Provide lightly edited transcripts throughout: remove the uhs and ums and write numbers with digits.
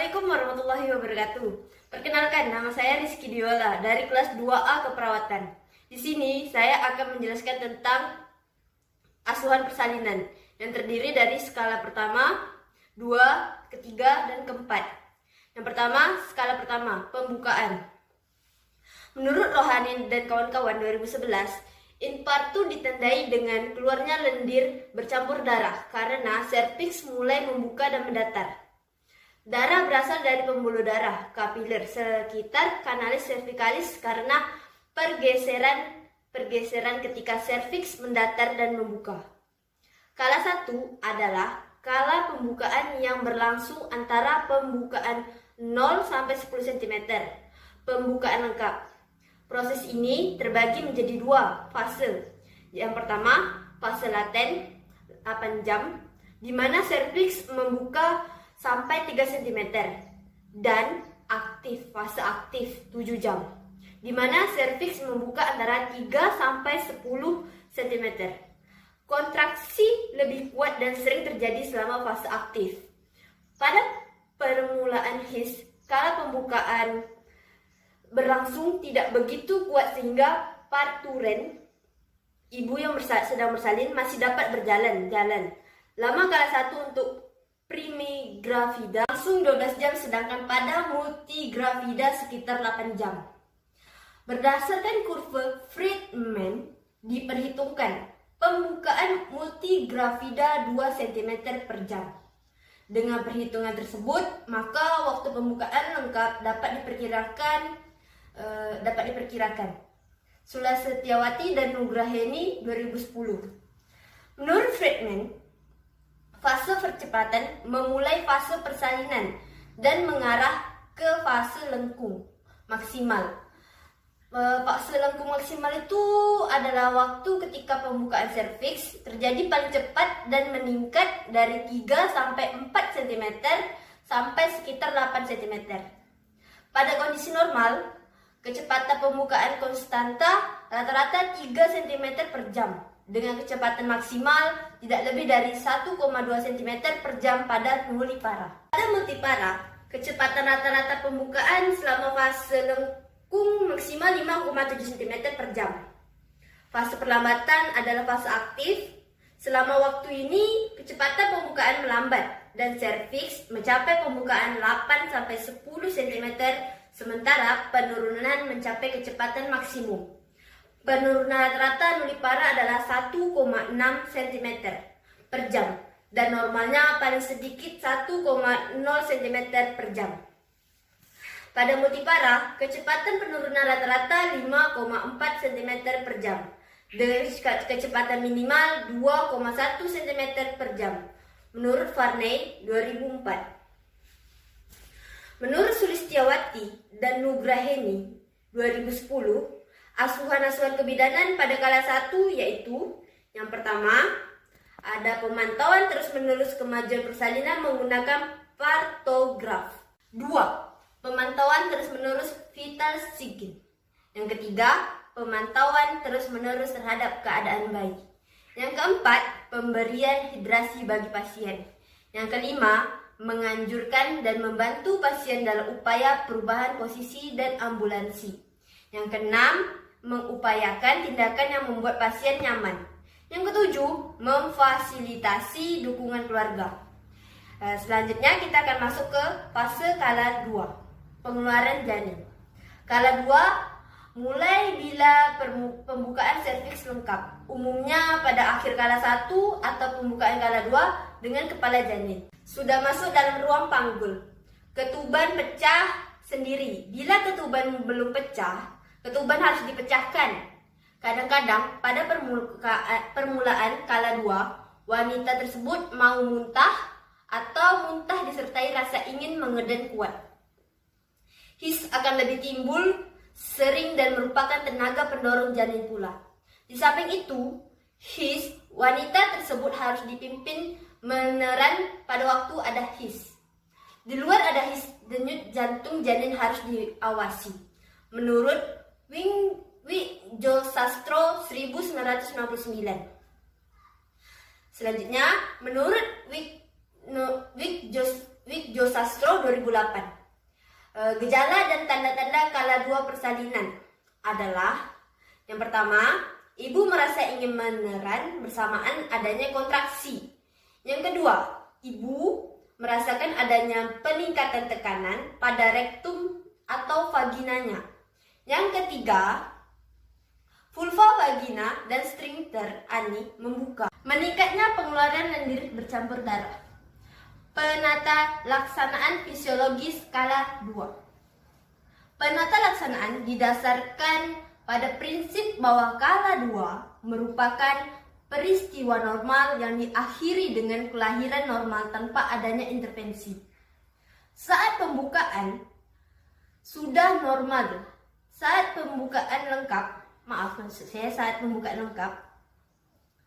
Assalamualaikum warahmatullahi wabarakatuh. Perkenalkan, nama saya Rizky Diola dari kelas 2A Keperawatan. Di sini saya akan menjelaskan tentang asuhan persalinan yang terdiri dari skala pertama, 2, ketiga, dan keempat. Yang pertama, skala pertama, pembukaan. Menurut Rohani dan kawan-kawan 2011, infartu ditandai dengan keluarnya lendir bercampur darah karena serviks mulai membuka dan mendatar. Darah berasal dari pembuluh darah kapiler sekitar kanalis cervicalis karena pergeseran ketika serviks mendatar dan membuka. Skala 1 adalah skala pembukaan yang berlangsung antara pembukaan 0 sampai 10 cm. Pembukaan lengkap. Proses ini terbagi menjadi 2 fase. Yang pertama, fase laten 8 jam, di mana serviks membuka sampai 3 cm, dan fase aktif 7 jam, di mana serviks membuka antara 3 sampai 10 cm. Kontraksi lebih kuat dan sering terjadi selama fase aktif. Pada permulaan HIS, skala pembukaan berlangsung tidak begitu kuat sehingga parturen, ibu yang sedang bersalin, masih dapat berjalan. Lama skala 1 untuk primigravida langsung 12 jam, sedangkan pada multigravida sekitar 8 jam. Berdasarkan kurva Friedman, diperhitungkan pembukaan multigravida 2 cm per jam. Dengan perhitungan tersebut, maka waktu pembukaan lengkap dapat diperkirakan. Sula Setiawati dan Nugraheni 2010. Menurut Friedman, fase percepatan memulai fase persalinan dan mengarah ke fase lengkung maksimal. Fase lengkung maksimal itu adalah waktu ketika pembukaan serviks terjadi paling cepat dan meningkat dari 3 sampai 4 cm sampai sekitar 8 cm. Pada kondisi normal, kecepatan pembukaan konstanta rata-rata 3 cm per jam, dengan kecepatan maksimal tidak lebih dari 1,2 cm per jam pada nulipara. Pada multipara, kecepatan rata-rata pembukaan selama fase lengkung maksimal 5,7 cm per jam. Fase perlambatan adalah fase aktif. Selama waktu ini, kecepatan pembukaan melambat dan serviks mencapai pembukaan 8-10 cm, sementara penurunan mencapai kecepatan maksimum. Penurunan rata-rata nulipara adalah 1,6 cm per jam dan normalnya paling sedikit 1,0 cm per jam. Pada multipara, kecepatan penurunan rata-rata 5,4 cm per jam dengan kecepatan minimal 2,1 cm per jam. Menurut Varney 2004. Menurut Sulistiawati dan Nugraheni 2010, asuhan-asuhan kebidanan pada skala 1 yaitu: yang pertama, ada pemantauan terus-menerus kemajuan persalinan menggunakan partograf. 2. Pemantauan terus-menerus vital sign. Yang ketiga, pemantauan terus-menerus terhadap keadaan bayi. Yang keempat, pemberian hidrasi bagi pasien. Yang kelima, menganjurkan dan membantu pasien dalam upaya perubahan posisi dan ambulansi. Yang keenam, mengupayakan tindakan yang membuat pasien nyaman. Yang ketujuh, memfasilitasi dukungan keluarga. Selanjutnya kita akan masuk ke fase skala 2, pengeluaran janin. Skala 2 mulai bila pembukaan serviks lengkap, umumnya pada akhir skala 1 atau pembukaan skala 2 dengan kepala janin sudah masuk dalam ruang panggul. Ketuban pecah sendiri. Bila ketuban belum pecah, ketuban harus dipecahkan. Kadang-kadang pada permulaan skala 2, wanita tersebut mau muntah atau muntah disertai rasa ingin mengedan kuat. HIS akan lebih timbul sering dan merupakan tenaga pendorong janin pula. Di samping itu, HIS wanita tersebut harus dipimpin meneran pada waktu ada HIS. Di luar ada HIS, denyut jantung janin harus diawasi. Menurut Wijossastro 1999. Selanjutnya, menurut Wikjo Sastro 2008. Gejala dan tanda-tanda kala 2 persalinan adalah: yang pertama, ibu merasa ingin meneran bersamaan adanya kontraksi. Yang kedua, ibu merasakan adanya peningkatan tekanan pada rektum atau vaginanya. Yang ketiga, vulva vagina dan sphincter ani membuka. Meningkatnya pengeluaran lendir bercampur darah. Penata laksanaan fisiologis skala 2. Penata laksanaan didasarkan pada prinsip bahwa skala 2 merupakan peristiwa normal yang diakhiri dengan kelahiran normal tanpa adanya intervensi. Saat pembukaan sudah normal, saat pembukaan lengkap,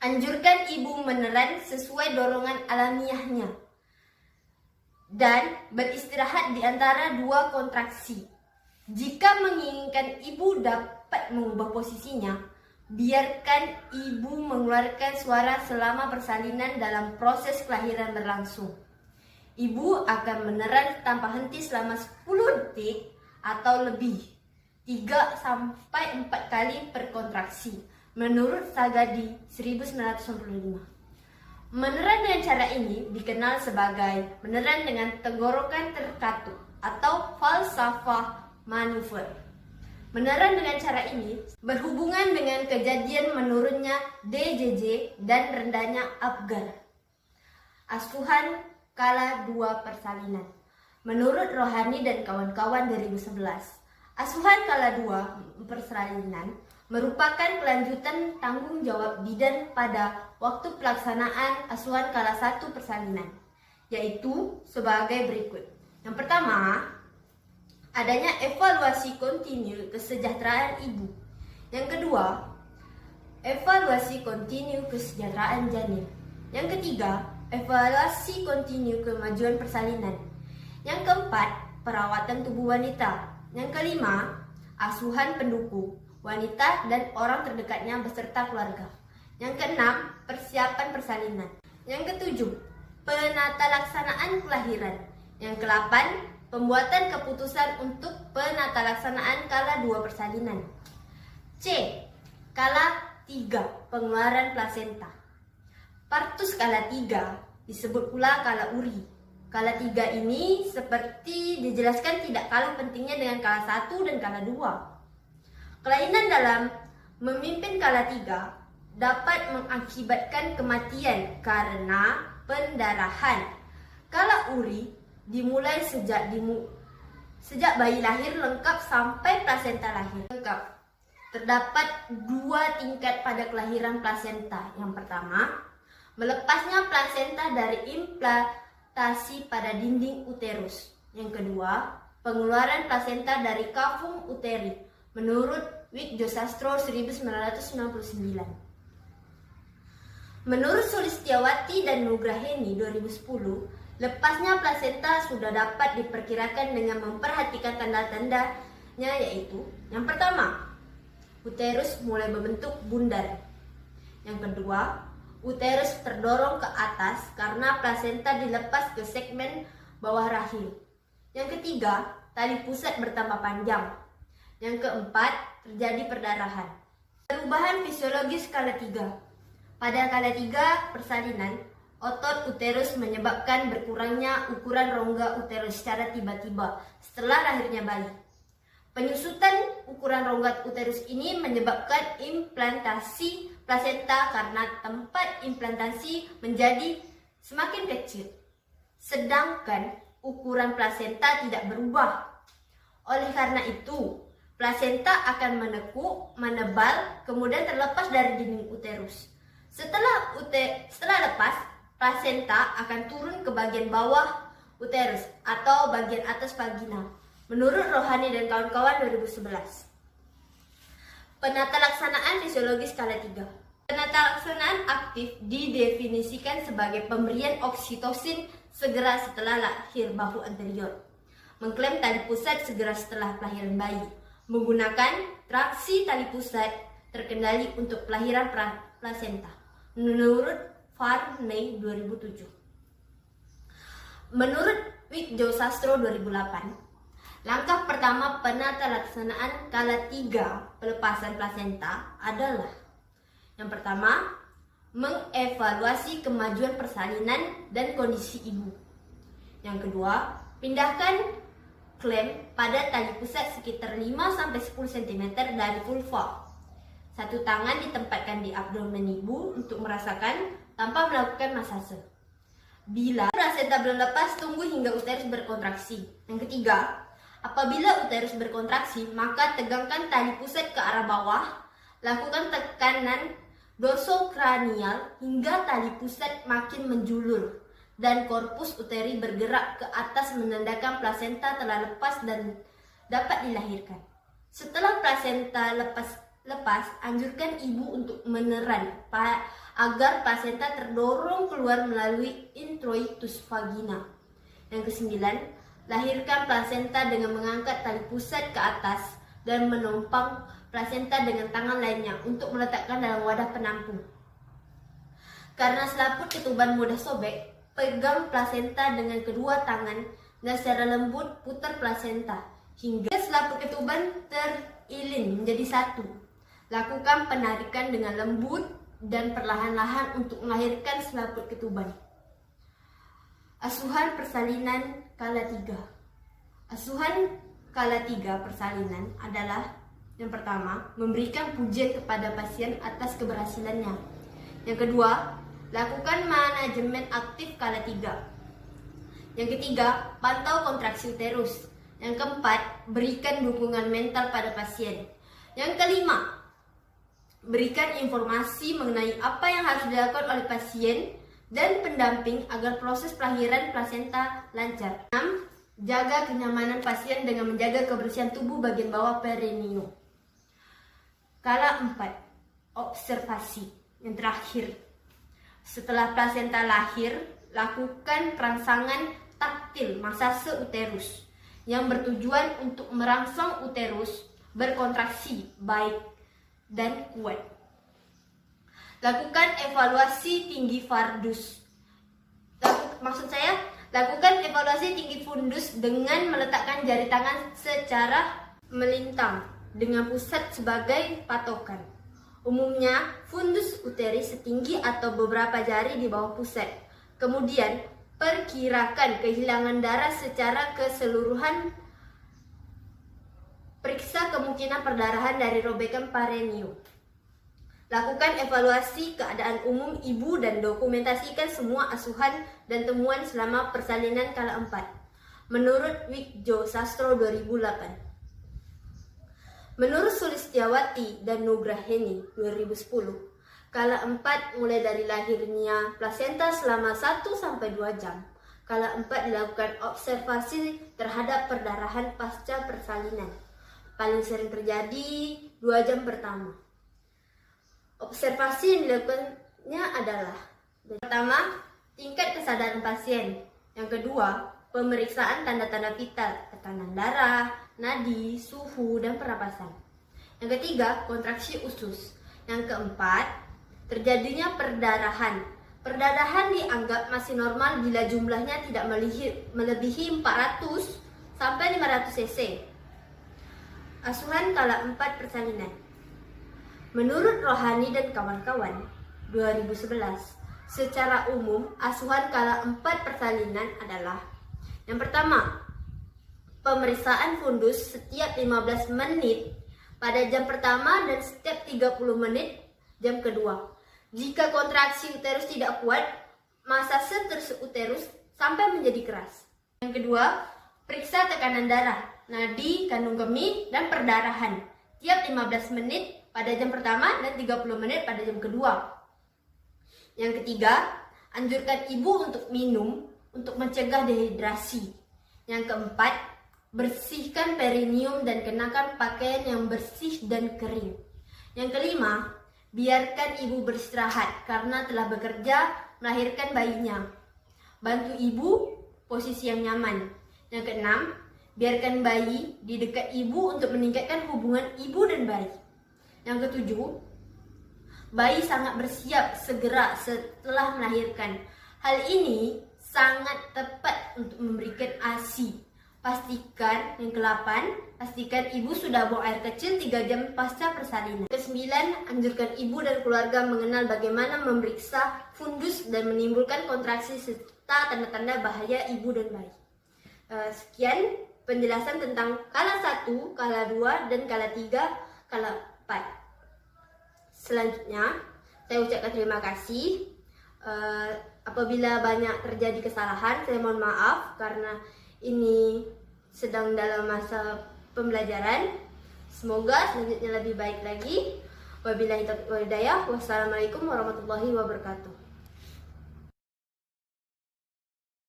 anjurkan ibu meneran sesuai dorongan alamiahnya dan beristirahat di antara 2 kontraksi. Jika menginginkan ibu dapat mengubah posisinya, biarkan ibu mengeluarkan suara selama persalinan dalam proses kelahiran berlangsung. Ibu akan meneran tanpa henti selama 10 detik atau lebih, 3-4 kali per kontraksi, menurut Sagadi 1995. Meneran dengan cara ini dikenal sebagai meneran dengan tenggorokan terkatup atau falsafah manuver. Meneran dengan cara ini berhubungan dengan kejadian menurunnya DJJ dan rendahnya Apgar. Asuhan kala 2 persalinan. Menurut Rohani dan kawan-kawan 2011, asuhan kala 2 persalinan merupakan kelanjutan tanggung jawab bidan pada waktu pelaksanaan asuhan kala 1 persalinan, yaitu sebagai berikut. Yang pertama, adanya evaluasi kontinu kesejahteraan ibu. Yang kedua, evaluasi kontinu kesejahteraan janin. Yang ketiga, evaluasi kontinu kemajuan persalinan. Yang keempat, perawatan tubuh wanita. Yang kelima, asuhan pendukung wanita dan orang terdekatnya beserta keluarga. Yang keenam, persiapan persalinan. Yang ketujuh, penata laksanaan kelahiran. Yang kedelapan, pembuatan keputusan untuk penata laksanaan kala 2 persalinan. C. Kala 3 pengeluaran plasenta. Partus kala 3 disebut pula kala uri. Kala 3 ini seperti dijelaskan tidak kalah pentingnya dengan kala 1 dan kala 2. Kelainan dalam memimpin kala 3 dapat mengakibatkan kematian karena pendarahan. Kala uri dimulai sejak bayi lahir lengkap sampai plasenta lahir lengkap. Terdapat 2 tingkat pada kelahiran plasenta. Yang pertama, melepasnya plasenta dari implantasi pada dinding uterus. Yang kedua, pengeluaran plasenta dari kavum uteri, menurut Wikjo Sastro 1999. Menurut Sulistiawati dan Nugraheni 2010, lepasnya plasenta sudah dapat diperkirakan dengan memperhatikan tanda-tandanya, yaitu: yang pertama, uterus mulai berbentuk bundar. Yang kedua, uterus terdorong ke atas karena plasenta dilepas ke segmen bawah rahim. Yang ketiga, tali pusat bertambah panjang. Yang keempat, terjadi perdarahan. Perubahan fisiologis kala 3. Pada kala 3 persalinan, otot uterus menyebabkan berkurangnya ukuran rongga uterus secara tiba-tiba setelah lahirnya bayi. Penyusutan ukuran rongga uterus ini menyebabkan implantasi plasenta karena tempat implantasi menjadi semakin kecil, sedangkan ukuran plasenta tidak berubah. Oleh karena itu, plasenta akan menekuk, menebal, kemudian terlepas dari dinding uterus. Setelah lepas, plasenta akan turun ke bagian bawah uterus atau bagian atas vagina, menurut Rohani dan kawan-kawan 2011. Penata laksanaan fisiologis skala 3. Penata laksanaan aktif didefinisikan sebagai pemberian oksitosin segera setelah lahir bahu anterior, mengklaim tali pusat segera setelah kelahiran bayi, menggunakan traksi tali pusat terkendali untuk kelahiran plasenta, menurut Farney 2007. Menurut Wikjo Sastro 2008. Langkah pertama penata laksanaan kala 3 pelepasan plasenta adalah: yang pertama, mengevaluasi kemajuan persalinan dan kondisi ibu. Yang kedua, pindahkan klem pada tali pusat sekitar 5-10 cm dari vulva. Satu tangan ditempatkan di abdomen ibu untuk merasakan tanpa melakukan masase. Bila plasenta belum lepas, tunggu hingga uterus berkontraksi. Yang ketiga, apabila uterus berkontraksi, maka tegangkan tali pusat ke arah bawah. Lakukan tekanan dorsokranial hingga tali pusat makin menjulur dan korpus uteri bergerak ke atas menandakan plasenta telah lepas dan dapat dilahirkan. Setelah plasenta lepas, anjurkan ibu untuk meneran agar plasenta terdorong keluar melalui introitus vagina. Yang kesembilan, lahirkan plasenta dengan mengangkat tali pusat ke atas dan menumpang plasenta dengan tangan lainnya untuk meletakkan dalam wadah penampung. Karena selaput ketuban mudah sobek, pegang plasenta dengan kedua tangan dan secara lembut putar plasenta hingga selaput ketuban terilin menjadi satu. Lakukan penarikan dengan lembut dan perlahan-lahan untuk melahirkan selaput ketuban. Asuhan persalinan kala 3. Asuhan kala 3 persalinan adalah: yang pertama, memberikan pujian kepada pasien atas keberhasilannya. Yang kedua, lakukan manajemen aktif kala 3. Yang ketiga, pantau kontraksi uterus. Yang keempat, berikan dukungan mental pada pasien. Yang kelima, berikan informasi mengenai apa yang harus dilakukan oleh pasien dan pendamping agar proses pelahiran plasenta lancar. 6. Jaga kenyamanan pasien dengan menjaga kebersihan tubuh bagian bawah perineum. Kala 4, observasi. Yang terakhir, setelah plasenta lahir, lakukan rangsangan taktil masase uterus yang bertujuan untuk merangsang uterus berkontraksi baik dan kuat. Lakukan evaluasi tinggi fundus. Lakukan evaluasi tinggi fundus dengan meletakkan jari tangan secara melintang dengan pusat sebagai patokan. Umumnya, fundus uteri setinggi atau beberapa jari di bawah pusat. Kemudian, perkirakan kehilangan darah secara keseluruhan. Periksa kemungkinan perdarahan dari robekan perineum. Lakukan evaluasi keadaan umum ibu dan dokumentasikan semua asuhan dan temuan selama persalinan kala 4. Menurut Wikjo Sastro 2008. Menurut Sulistiawati dan Nugraheni 2010, kala 4 mulai dari lahirnya plasenta selama 1-2 jam. Kala 4 dilakukan observasi terhadap perdarahan pasca persalinan. Paling sering terjadi 2 jam pertama. Observasi yang dilakukannya adalah: pertama, tingkat kesadaran pasien. Yang kedua, pemeriksaan tanda-tanda vital, tekanan darah, nadi, suhu, dan pernapasan. Yang ketiga, kontraksi usus. Yang keempat, terjadinya perdarahan. Perdarahan dianggap masih normal bila jumlahnya tidak melebihi 400 sampai 500 cc. Asuhan kala 4 persalinan. Menurut Rohani dan kawan-kawan 2011, secara umum asuhan kala 4 persalinan adalah: yang pertama, pemeriksaan fundus setiap 15 menit pada jam pertama dan setiap 30 menit jam kedua. Jika kontraksi uterus tidak kuat, masase uterus sampai menjadi keras. Yang kedua, periksa tekanan darah, nadi, kandung kemih, dan perdarahan tiap 15 menit pada jam pertama dan 30 menit pada jam kedua. Yang ketiga, anjurkan ibu untuk minum untuk mencegah dehidrasi. Yang keempat, bersihkan perineum dan kenakan pakaian yang bersih dan kering. Yang kelima, biarkan ibu beristirahat karena telah bekerja melahirkan bayinya. Bantu ibu posisi yang nyaman. Yang keenam, biarkan bayi di dekat ibu untuk meningkatkan hubungan ibu dan bayi. Yang ketujuh, bayi sangat bersiap segera setelah melahirkan. Hal ini sangat tepat untuk memberikan ASI. Pastikan, yang ke-8, pastikan ibu sudah buang air kecil 3 jam pasca persalinan. Ke-9, anjurkan ibu dan keluarga mengenal bagaimana memeriksa fundus dan menimbulkan kontraksi serta tanda-tanda bahaya ibu dan bayi. Sekian penjelasan tentang kala 1, kala 2, dan kala 3, kala 4. Selanjutnya, saya ucapkan terima kasih. Apabila banyak terjadi kesalahan, saya mohon maaf karena ini sedang dalam masa pembelajaran. Semoga selanjutnya lebih baik lagi. Wabillahi taufiq wal hidayah. Wassalamualaikum warahmatullahi wabarakatuh.